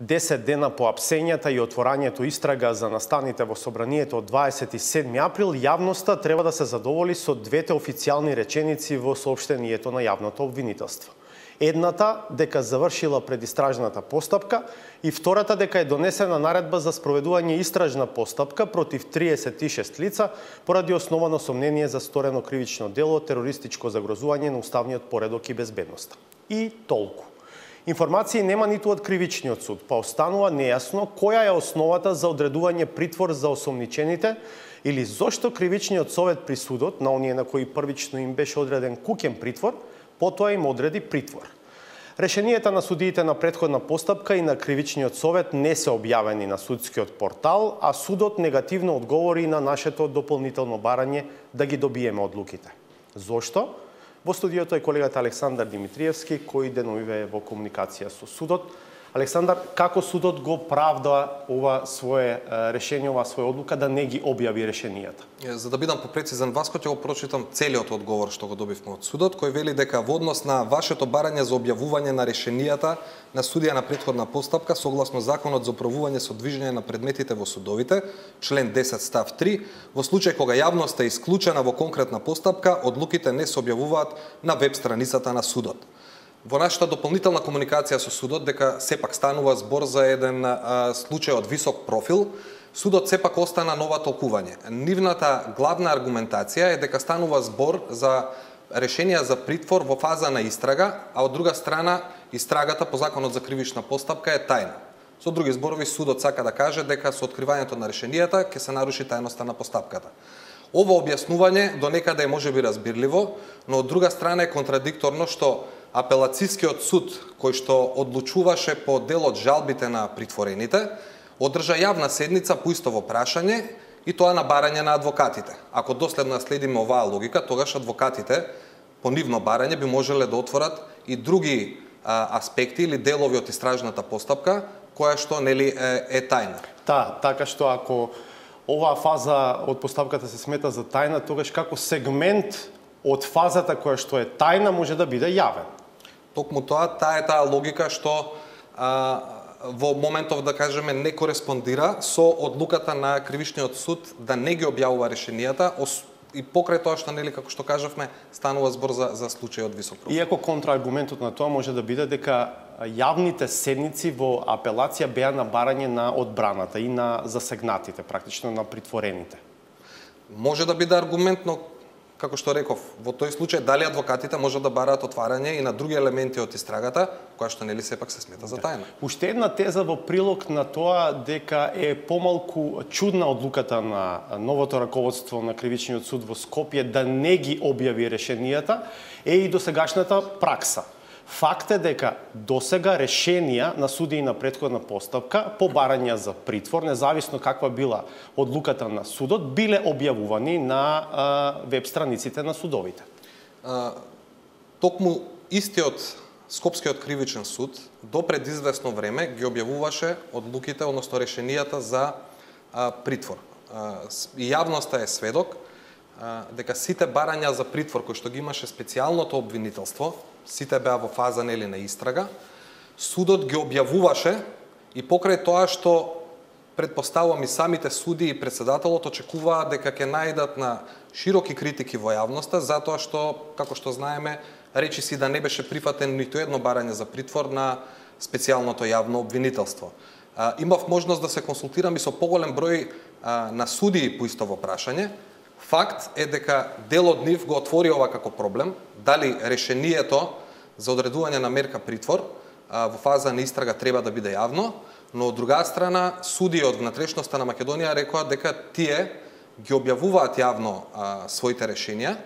10 дена по апсењата и отворањето истрага за настаните во собранието од 27 април, јавноста треба да се задоволи со двете официјални реченици во соопштението на јавното обвинителство. Едната дека завршила предистражната постапка и втората дека е донесена наредба за спроведување истражна постапка против 36 лица поради основано сомнение за сторено кривично дело терористичко загрозување на уставниот поредок и безбедноста. И толку. Информации нема ниту од кривичниот суд, па останува нејасно која е основата за одредување притвор за осомничените или зошто кривичниот совет при судот, на оние на кои првично им беше одреден куќен притвор, потоа им одреди притвор. Решенијата на судиите на претходна постапка и на кривичниот совет не се објавени на судскиот портал, а судот негативно одговори на нашето дополнително барање да ги добиеме одлуките. Зошто? Во студиото е колегата Александар Димитриевски, кој деновиве во комуникација со судот. Александар, како судот го правда ова свое решение, ова своја одлука да не ги објави решенијата? За да бидам попрецизен, Васко, ќе го прочитам целиот одговор што го добивме од судот, кој вели дека во однос на вашето барање за објавување на решенијата на судија на претходна постапка, согласно Законот за управување со движење на предметите во судовите, член 10 став 3, во случај кога јавноста е исклучена во конкретна постапка, одлуките не се објавуваат на веб страницата на судот. Во нашата дополнителна комуникација со судот, дека сепак станува збор за еден случај од висок профил, судот сепак остана нова толкување. Нивната главна аргументација е дека станува збор за решенија за притвор во фаза на истрага, а од друга страна истрагата по Законот за кривична постапка е тајна. Со други зборови, судот сака да каже дека со откривањето на решенијата ќе се наруши тајноста на постапката. Ова објаснување до некаде е можеби разбирливо, но од друга страна е контрадикторно што Апелацискиот суд, кој што одлучуваше по дел од жалбите на притворените, одржа јавна седница по истово прашање и тоа на барање на адвокатите. Ако доследно следиме оваа логика, тогаш адвокатите по нивно барање би можеле да отворат и други аспекти или делови од истражната постапка, која што нели е тајна. Така што ако оваа фаза од постапката се смета за тајна, тогаш како сегмент од фазата која што е тајна може да биде јавен. Токму тоа, таа е таа логика што во моментов, да кажеме, не кореспондира со одлуката на кривичниот суд да не ги објавува решенијата и покрај тоа што, нели, како што кажавме, станува збор за случај од висок профил. Иако контрааргументот на тоа може да биде дека јавните седници во апелација беа на барање на одбраната и на засегнатите, практично на притворените. Може да биде аргумент, но како што реков, во тој случај дали адвокатите можат да бараат отварање и на други елементи од истрагата, која што нели сепак се смета за тајна. Уште една теза во прилог на тоа дека е помалку чудна одлуката на новото раководство на кривичниот суд во Скопје да не ги објави решенијата е и досегашната пракса. Факт е дека досега решенија на судии на претходна постапка по барања за притвор, независно каква била одлуката на судот, биле објавувани на веб страниците на судовите. Токму истиот Скопскиот кривичен суд до пред известно време ги објавуваше одлуките, односно решенијата за притвор. И јавноста е сведок дека сите барања за притвор кои што ги имаше специјалното обвинителство, сите беа во фаза нели на истрага, судот ги објавуваше и покрај тоа што предпоставувам и самите суди и председателот очекуваа дека ќе најдат на широки критики во јавноста, затоа што, како што знаеме, речиси да не беше прифатен ниту едно барање за притвор на специјалното јавно обвинителство. Имав можност да се консултирам и со поголем број на судии по истово прашање. Факт е дека дел од нив го отвори ова како проблем, дали решението за одредување на мерка притвор во фаза на истрага треба да биде јавно, но од друга страна судии од внатрешноста на Македонија рекоа дека тие ги објавуваат јавно своите решенија,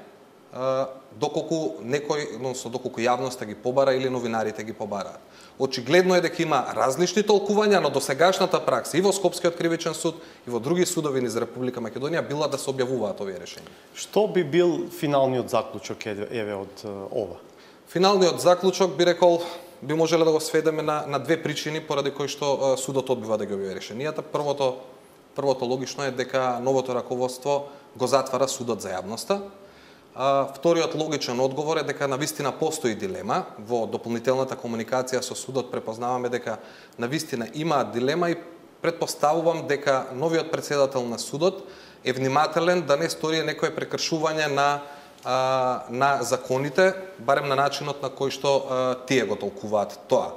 доколку некој, односно доколку јавноста ги побара или новинарите ги побараат. Очигледно е дека има различни толкувања, но досегашната пракса и во Скопскиот кривичен суд и во други судови низ Република Македонија била да се објавуваат овие решенија. Што би бил финалниот заклучок еве од ова? Финалниот заклучок би рекол би можеле да го сведеме на две причини поради кои што судот одбива да ги објави решенијата. Првото логично е дека новото раководство го затвара судот за јавноста. Вториот логичен одговор е дека навистина постои дилема. Во дополнителната комуникација со судот препознаваме дека навистина има дилема и предпоставувам дека новиот претседател на судот е внимателен да не стори некое прекршување на законите, барем на начинот на кој што тие го толкуваат тоа.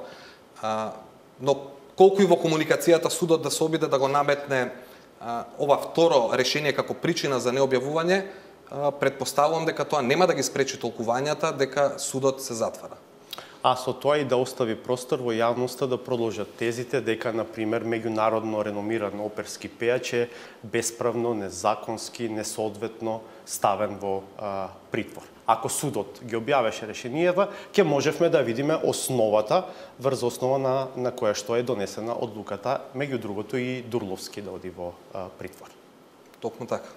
Но колку и во комуникацијата судот да се обиде да го наметне ова второ решение како причина за необјавување, предпоставувам дека тоа нема да ги спречи толкувањата дека судот се затвара. А со тоа и да остави простор во јавноста да продолжат тезите дека, например, меѓународно реномиран оперски пејач е бесправно, незаконски, несоодветно ставен во притвор. Ако судот ги објавеше решенијата, ќе можевме да видиме основата врз основа на која што е донесена одлуката, меѓу другото и Дурловски да оди во притвор. Токму така.